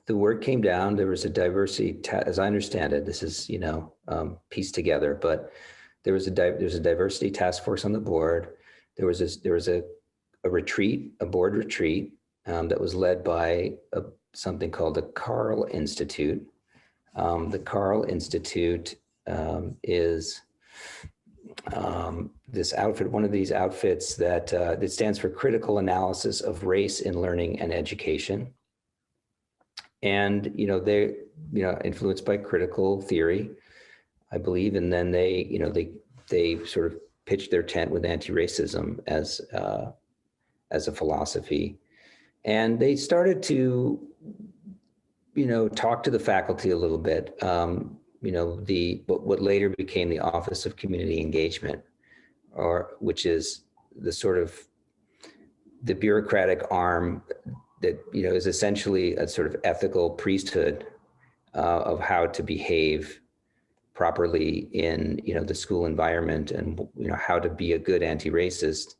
the word came down. There was a diversity, as I understand it, this is, pieced together, but there's a diversity task force on the board. There was a retreat, a board retreat, that was led by something called the Carl Institute. The Carl Institute is this outfit, one of these outfits that stands for Critical Analysis of Race in Learning and Education. And, they're, influenced by critical theory, I believe. And then they sort of pitched their tent with anti-racism as a philosophy. And they started to, talk to the faculty a little bit. What later became the Office of Community Engagement, which is the sort of the bureaucratic arm that, is essentially a sort of ethical priesthood of how to behave properly in, the school environment, and, how to be a good anti-racist.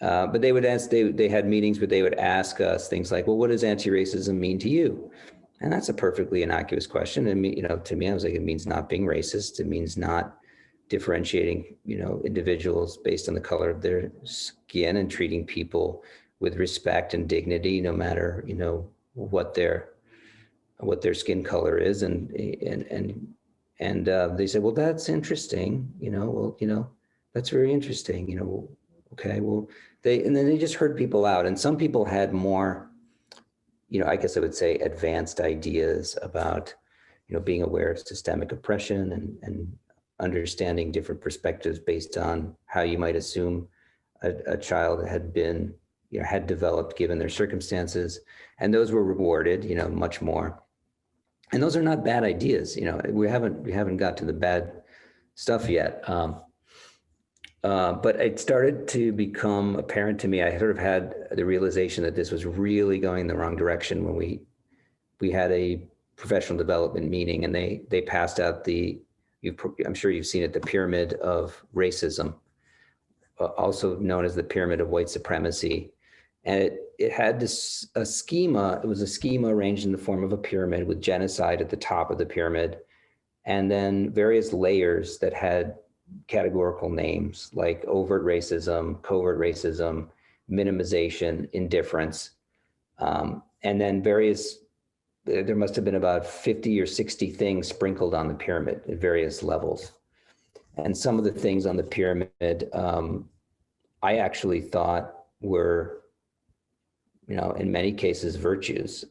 But they would ask, they had meetings where they would ask us things like, well, what does anti-racism mean to you? And that's a perfectly innocuous question. And to me, I was like, it means not being racist. It means not differentiating, individuals based on the color of their skin, and treating people with respect and dignity, no matter, what their skin color is. And they said, well, that's interesting. That's very interesting. Okay, well, and then they just heard people out, and some people had more, I guess I would say, advanced ideas about, being aware of systemic oppression and understanding different perspectives based on how you might assume a child had been, had developed given their circumstances. And those were rewarded, much more. And those are not bad ideas. We haven't got to the bad stuff yet. But it started to become apparent to me. I sort of had the realization that this was really going the wrong direction when we had a professional development meeting, and they passed out I'm sure you've seen it, the pyramid of racism, also known as the pyramid of white supremacy. And it had a schema. It was a schema arranged in the form of a pyramid with genocide at the top of the pyramid, and then various layers that had categorical names like overt racism, covert racism, minimization, indifference, and then there must have been about 50 or 60 things sprinkled on the pyramid at various levels. And some of the things on the pyramid, I actually thought were, in many cases, virtues.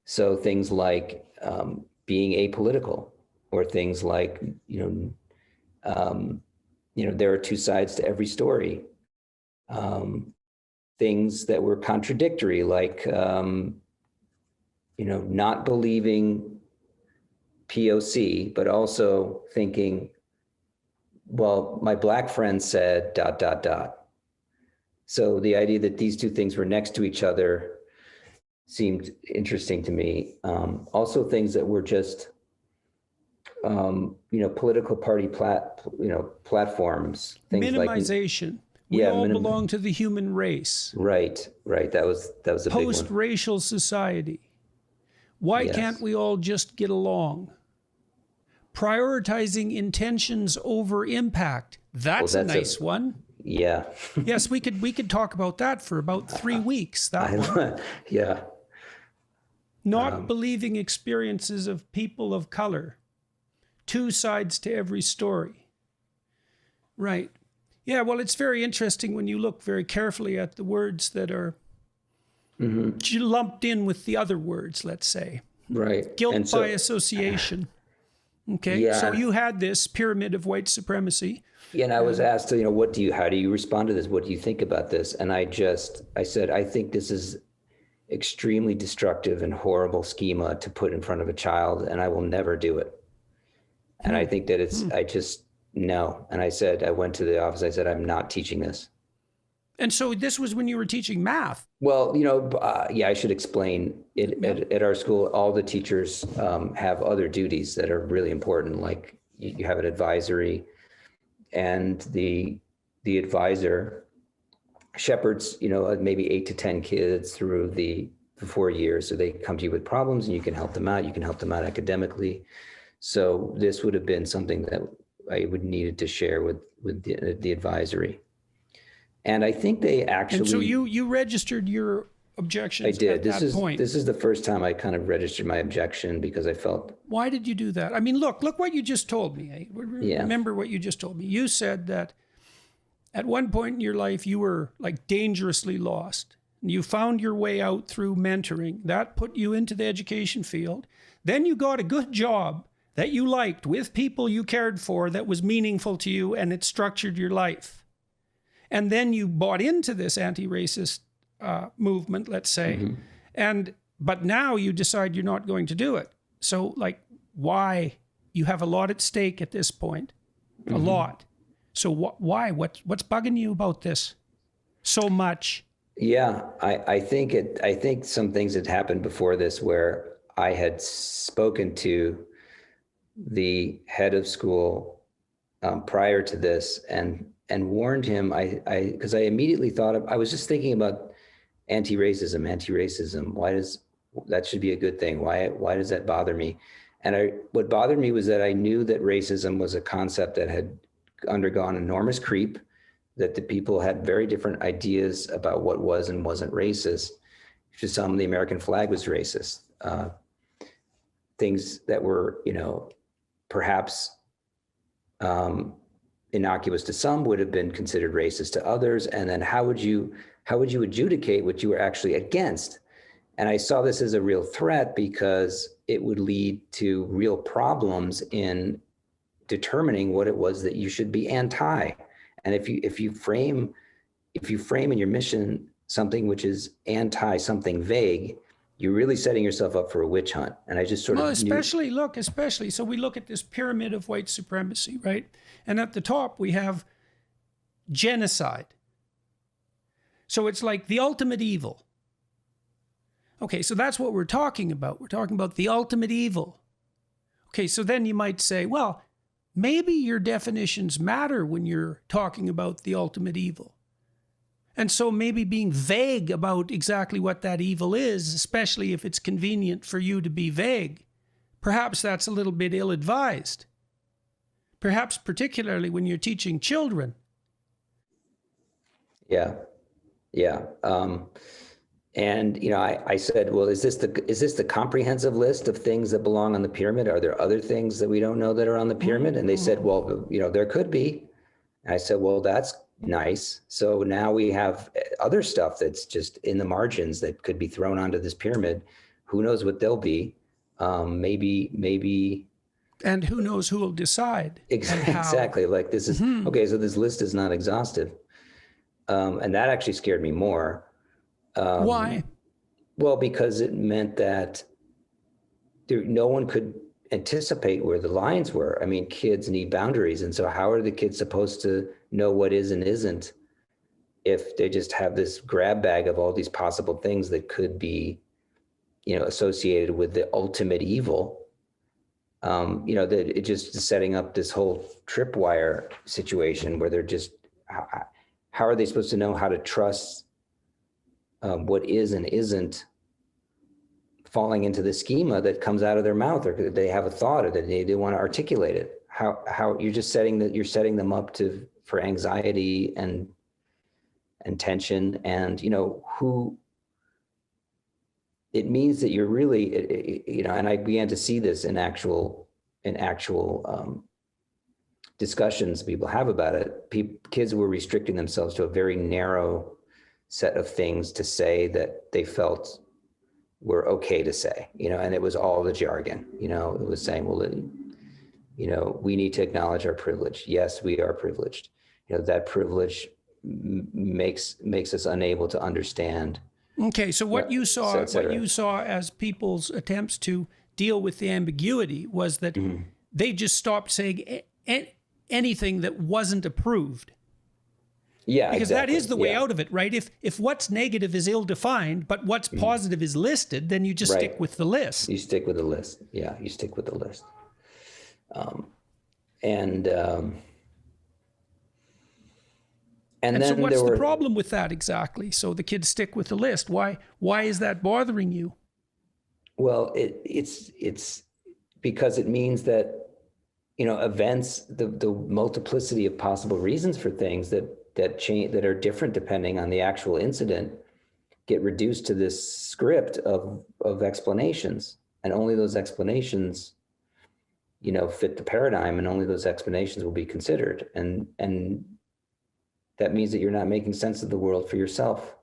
So things like being apolitical, or things like, there are two sides to every story. Things that were contradictory, like, not believing POC, but also thinking, well, my Black friend said ... So the idea that these two things were next to each other seemed interesting to me. Also things that were just, political party platforms. Things minimization. Like, we all belong to the human race. Right. That was a big one. Post-racial society. Why can't we all just get along? Prioritizing intentions over impact. That's a nice one. Yeah. Yes, we could talk about that for about 3 weeks. Yeah. Not believing experiences of people of color. Two sides to every story. Right. Yeah, well, it's very interesting when you look very carefully at the words that are lumped in with the other words, let's say. Right. Guilt by association. Okay, yeah. So you had this pyramid of white supremacy. Yeah, and I was asked, how do you respond to this? What do you think about this? And I said, I think this is extremely destructive and horrible schema to put in front of a child, and I will never do it. And I think that no. And I went to the office, I said, I'm not teaching this. And so this was when you were teaching math? Well, I should explain it. At our school, all the teachers have other duties that are really important. Like you have an advisory, and the advisor shepherds, maybe 8 to 10 kids through the for 4 years. So they come to you with problems and you can help them out. You can help them out academically. So this would have been something that I would needed to share with the advisory. And I think they actually. And so you registered your objections. I did. At that point. This is the first time I kind of registered my objection because I felt. Why did you do that? I mean, look what you just told me. Eh? Yeah. Remember what you just told me. You said that at one point in your life you were like dangerously lost. You found your way out through mentoring. That put you into the education field. Then you got a good job that you liked with people you cared for that was meaningful to you, and it structured your life. And then you bought into this anti-racist movement, let's say, but now you decide you're not going to do it. So, like, why? You have a lot at stake at this point, a lot. So why? What's bugging you about this so much? Yeah, I think some things had happened before this where I had spoken to the head of school prior to this and warned him. Because I immediately thought I was just thinking about anti-racism. That should be a good thing? Why does that bother me? And what bothered me was that I knew that racism was a concept that had undergone enormous creep, that the people had very different ideas about what was and wasn't racist. To some, the American flag was racist. Things that were, perhaps innocuous to some would have been considered racist to others. And then how would you adjudicate what you were actually against? And I saw this as a real threat because it would lead to real problems in determining what it was that you should be anti. And if you frame in your mission something which is anti something vague, you're really setting yourself up for a witch hunt. And I just sort of especially, so we look at this pyramid of white supremacy, right? And at the top we have genocide. So it's like the ultimate evil. Okay, so that's what we're talking about. We're talking about the ultimate evil. Okay, so then you might say, well, maybe your definitions matter when you're talking about the ultimate evil. And so maybe being vague about exactly what that evil is, especially if it's convenient for you to be vague, perhaps that's a little bit ill-advised. Perhaps particularly when you're teaching children. Yeah. And I said, well, is this the comprehensive list of things that belong on the pyramid? Are there other things that we don't know that are on the pyramid? And they said, well, there could be. And I said, well, that's nice. So now we have other stuff that's just in the margins that could be thrown onto this pyramid. Who knows what they'll be? Maybe. And who knows who will decide? Exactly. Like this is okay. So this list is not exhaustive, and that actually scared me more. Why? Well, because it meant that no one could anticipate where the lines were. I mean, kids need boundaries. And so how are the kids supposed to know what is and isn't if they just have this grab bag of all these possible things that could be, associated with the ultimate evil? That it just is setting up this whole tripwire situation where they're just, how are they supposed to know how to trust what is and isn't falling into the schema that comes out of their mouth, or they have a thought, or that they want to articulate it? How you're just setting them up for anxiety and tension, and who it means that you're really, and I began to see this in actual discussions people have about it. Kids were restricting themselves to a very narrow set of things to say that they felt were okay to say, and it was all the jargon. It was saying, well, we need to acknowledge our privilege. Yes, we are privileged. That privilege makes us unable to understand. Okay, so what you saw as people's attempts to deal with the ambiguity was that they just stopped saying anything that wasn't approved. Yeah, because exactly. that is the way out of it, right? If what's negative is ill-defined, but what's positive is listed, then you just stick with the list. You stick with the list. Yeah, you stick with the list. And so then what's there the were, problem with that exactly? So the kids stick with the list. Why is that bothering you? well, it's because it means that, events, the multiplicity of possible reasons for things that change, that are different depending on the actual incident, get reduced to this script of explanations, and only those explanations, fit the paradigm, and only those explanations will be considered. And that means that you're not making sense of the world for yourself.